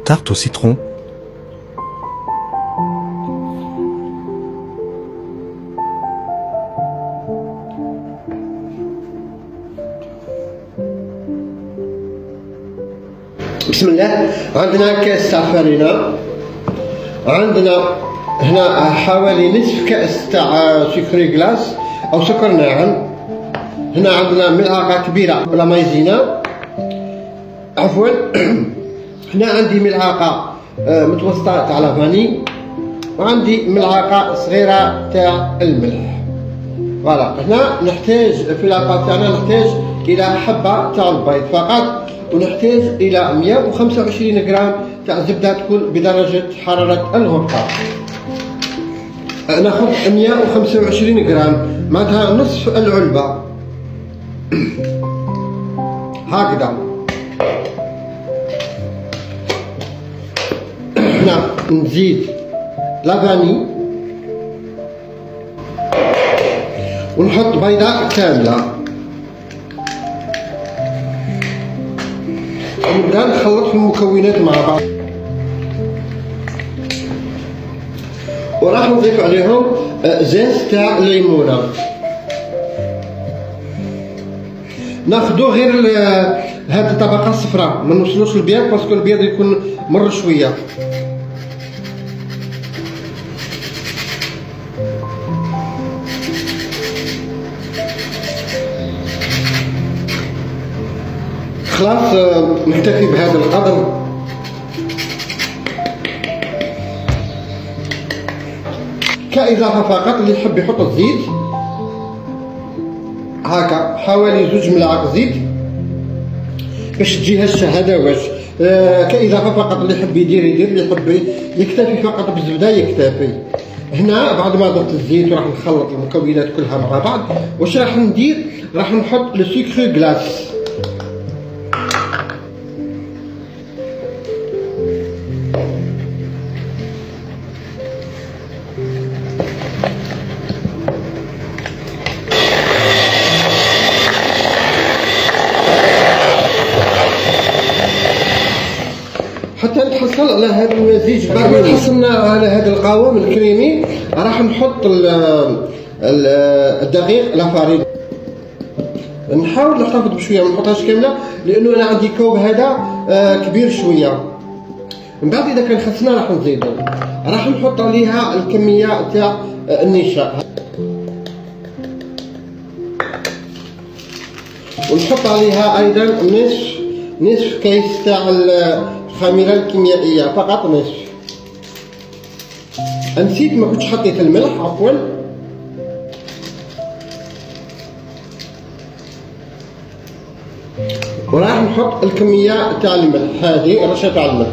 tarte au citron. بسم الله. عندنا كاس تاع فرينة، عندنا هنا حوالي نصف كاس تاع سكري كلاس او سكر ناعم. هنا عندنا ملعقة كبيرة ولا مايزينا، عفوا. هنا عندي ملعقة متوسطة تاع لافاني، وعندي ملعقة صغيرة تاع الملح. فوالا. هنا نحتاج في لاباط تاعنا نحتاج إلى حبة تاع البيض فقط، ونحتاج إلى 125 غرام تاع زبدة تكون بدرجة حرارة الغرفة. ناخذ 125 غرام معناتها نصف العلبة هكذا. هنا نزيد لافاني ونحط بيضة كاملة ونبدا نخلط المكونات مع بعض، وراح نضيف عليهم زيت تاع الليمونة. ناخدو غير هاد الطبقة الصفراء، ما نوصلوش البيض باسكو البيض يكون مر شوية. خلاص نكتفي بهذا القدر. كإضافة فقط اللي يحب يحط الزيت هكا حوالي 2 ملاعق زيت باش تجي هشه هذا واش. كإضافة فقط اللي يحب يدير، اللي يحب يكتفي فقط بالزبدة يكتفي. هنا بعد ما ضفت الزيت وراح نخلط المكونات كلها مع بعض، واش راح ندير؟ راح نحط لو سكر كلاس. حتى نتحصل على هذا المزيج. بعد ما تحصلنا على هذا القوام الكريمي راح نحط الدقيق لافارين. نحاول نحتفظ بشويه، ما نحطهاش كامله لانه انا عندي كوب هذا كبير شويه. من بعد اذا كان خصنا راح نزيدو، راح نحط عليها الكميه تاع النشا، ونحط عليها ايضا نصف كيس تاع الخميره الكيميائيه، فقط نصف. نسيت ما كنتش حطيت الملح، عفوا. وراح نحط الكميه تاع الملح، هذه رشه تاع الملح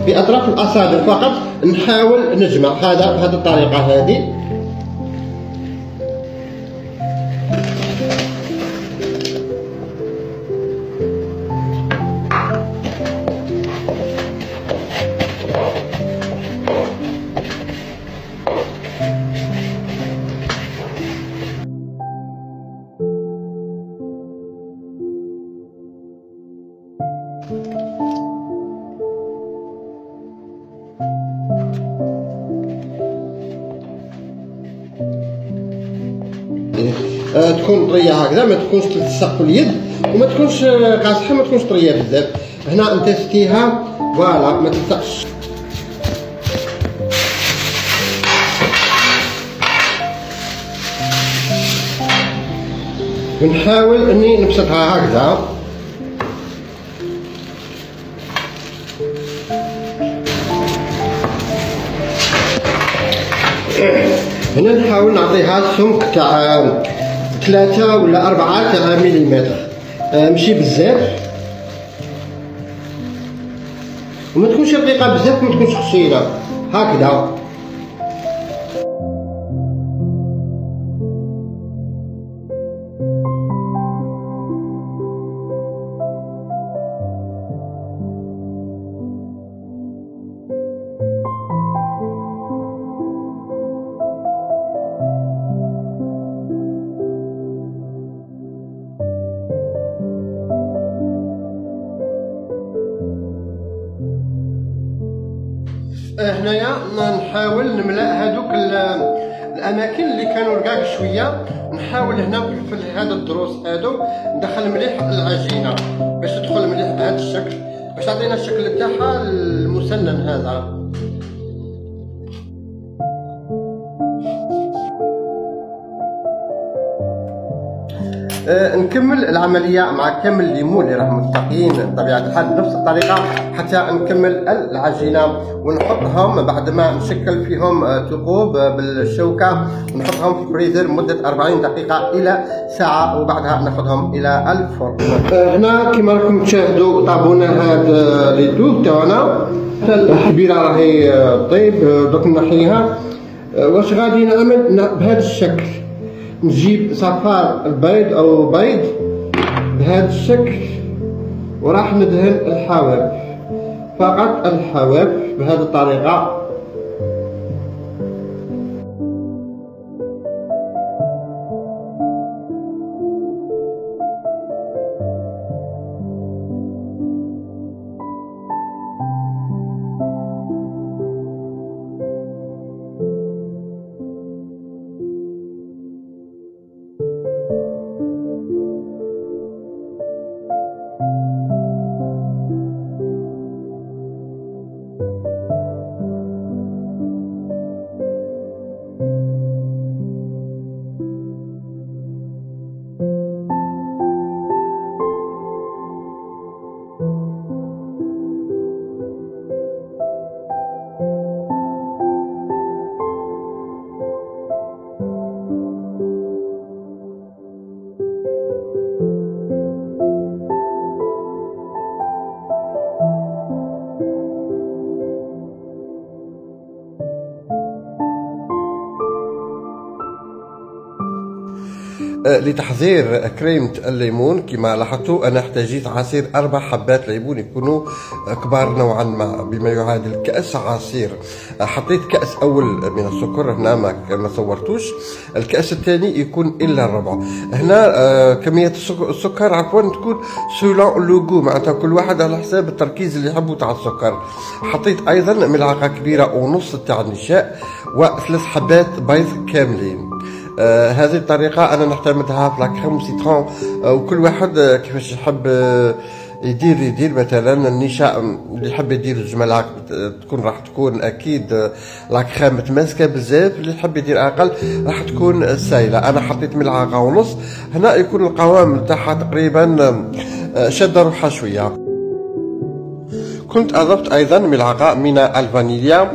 باطراف الاصابع فقط. نحاول نجمع هذا بهذه الطريقه هذه. تكون طريه هكذا، ما تكونش تلتصق في اليد، وما تكونش قاصحه، ما تكونش طريه بزاف. هنا نتيستيها فوالا ما تلتصقش. ونحاول اني نبسطها هكذا. هنا نحاول نعطيها سمك تاع 3 ولا 4 تاع مليمتر، ماشي بزاف، وما تكونش رقيقه بزاف، ما تكونش خشينه هكذا. هنايا نحاول نملا هذوك الاماكن اللي كانوا رقاق شويه، نحاول هنا في هذا الضروس هادو ندخل مليح العجينه باش تدخل مليح بهذا الشكل، باش تعطينا الشكل تاعها المسنن هذا. نكمل العملية مع كامل الليمون اللي راهم متقيين بطبيعة الحال بنفس الطريقة حتى نكمل العجينة، ونحطهم بعد ما نشكل فيهم ثقوب بالشوكة ونحطهم في الفريزر مدة 40 دقيقة إلى ساعة، وبعدها ناخذهم إلى الفرن. هنا كما راكم تشاهدوا طابونا هاد لي دو تاعنا، الحبيرة راهي طيب دوك نحيها. واش غادي نعمل بهذا الشكل؟ نجيب صفار البيض او بيض بهذا الشكل وراح ندهن الحواف، فقط الحواف بهذه الطريقة. لتحضير كريمة الليمون كما لاحظتوا أنا احتاجيت عصير 4 حبات ليمون يكونوا كبار نوعا ما بما يعادل كأس عصير. حطيت كأس أول من السكر هنا ما صورتوش، الكأس الثاني يكون إلا الربع. هنا كمية السكر عفوا تكون سولون لوغو، معناتها كل واحد على حساب التركيز اللي يحبه تاع السكر. حطيت أيضا ملعقة كبيرة ونص تاع النشاء و3 حبات بيض كاملين. هذه الطريقة أنا نعتمدها في لاكريم سيترون، وكل واحد كيفاش يحب يدير مثلا النشاء اللي يحب يدير 2 ملاعق راح تكون أكيد لاكريم متماسكة بزاف، اللي يحب يدير أقل راح تكون سايلة. أنا حطيت ملعقة ونص، هنا يكون القوام تاعها تقريبا شادة روحها شوية. كنت أضفت أيضا ملعقة من الفانيليا،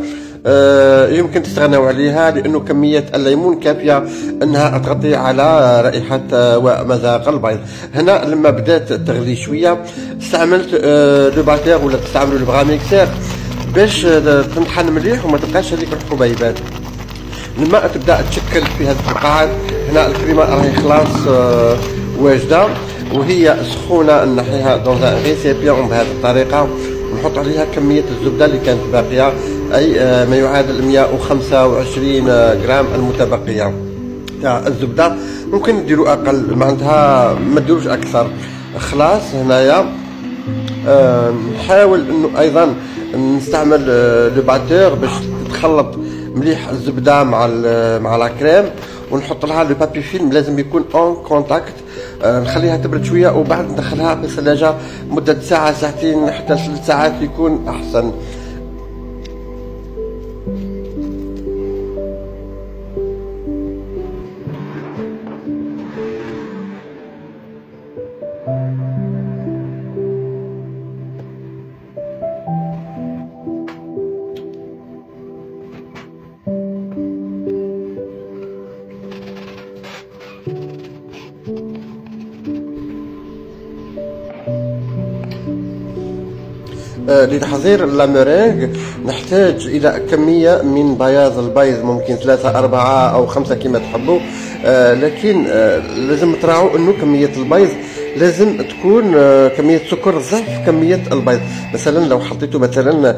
يمكن تستغنوا عليها لأنه كمية الليمون كافية أنها تغطي على رائحة ومذاق البيض. هنا لما بدأت تغلي شوية استعملت لو باتير ولا تستعملوا البغاميكسير باش تنحن مليح وما تبقاش هذيك الحبيبات. لما تبدأ تشكل في هذه القاعات، هنا الكريمة راهي خلاص واجدة وهي سخونة، نحيها دون ان ريسيبيون بهذه الطريقة ونحط عليها كمية الزبدة اللي كانت باقية، أي ما يعادل 125 غرام المتبقية تاع الزبدة. ممكن نديروا أقل، معناتها ما تديروش أكثر. خلاص هنايا نحاول إنه أيضا نستعمل لو باتور باش تتخلط مليح الزبدة مع لا كريم، ونحط لها لو بابي فيلم لازم يكون اون كونتاكت. نخليها تبرد شويه وبعد ندخلها في الثلاجه مده ساعه ساعتين حتى 3 ساعات يكون احسن. لتحضير لامورينغ نحتاج إلى كمية من بياض البيض، ممكن 3 4 أو 5 كما تحبوا، لكن لازم تراعوا أنه كمية البيض لازم تكون كميه سكر ضعف كميه البيض. مثلا لو حطيتوا مثلا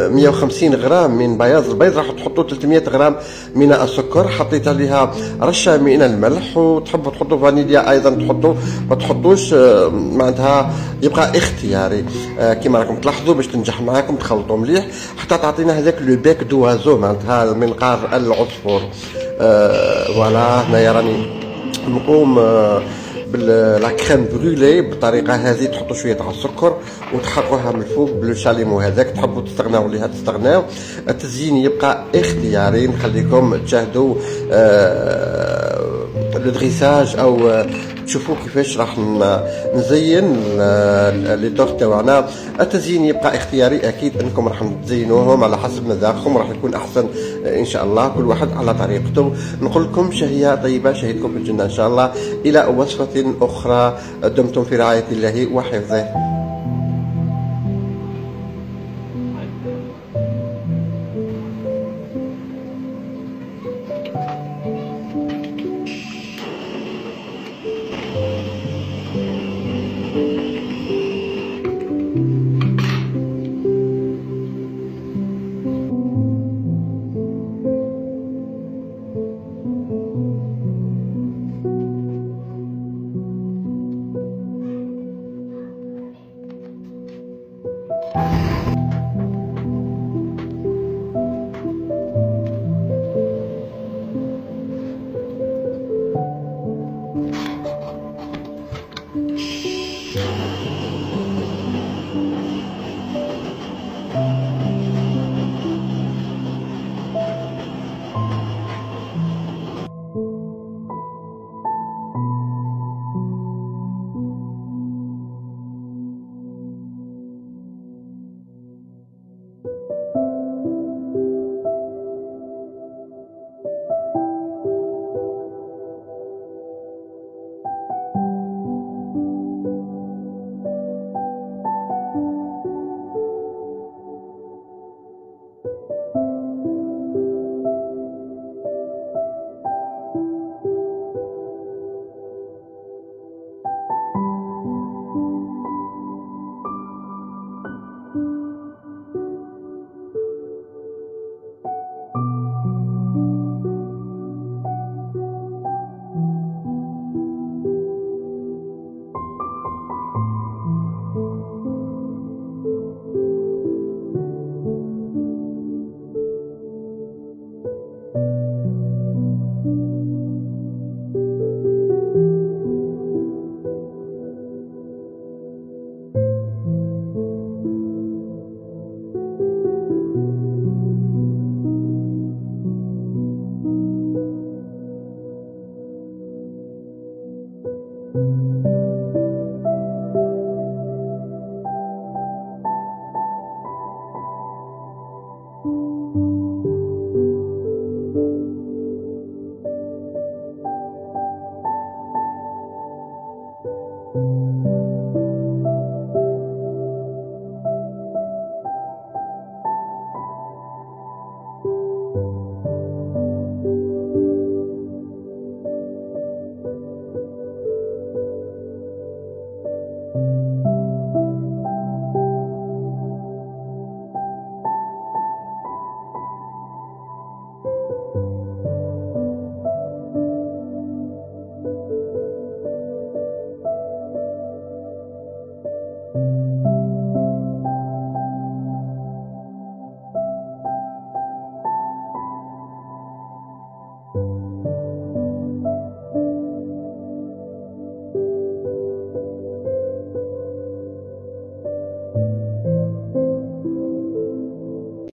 150 غرام من بياض البيض راح تحطوا 300 غرام من السكر، حطيت عليها رشه من الملح، وتحبوا تحطوا فانيليا ايضا تحطوا، ما تحطوش معناتها يبقى اختياري كما راكم تلاحظوا باش تنجح معاكم. تخلطوا مليح حتى تعطينا هذاك لو بيك دوازو معناتها منقار العصفور. فوالا هنايا راني نقوم باللا كريم برولي بالطريقه هذه. تحطوا شويه تاع السكر وتحرقوها من الفوق بالشاليمو هذاك. تحبوا تستغناو عليها تستغناو، التزيين يبقى اختياري. نخليكم تشاهدوا لو دريساج او تشوفوا كيفاش راح نزين لي طورت تاعنا. التزيين يبقى اختياري، اكيد انكم راح تزينوهم على حسب مذاقكم، راح يكون احسن ان شاء الله، كل واحد على طريقته. نقول لكم شهيه طيبه، شهيتكم في الجنه ان شاء الله. الى وصفه اخرى، دمتم في رعايه الله وحفظه.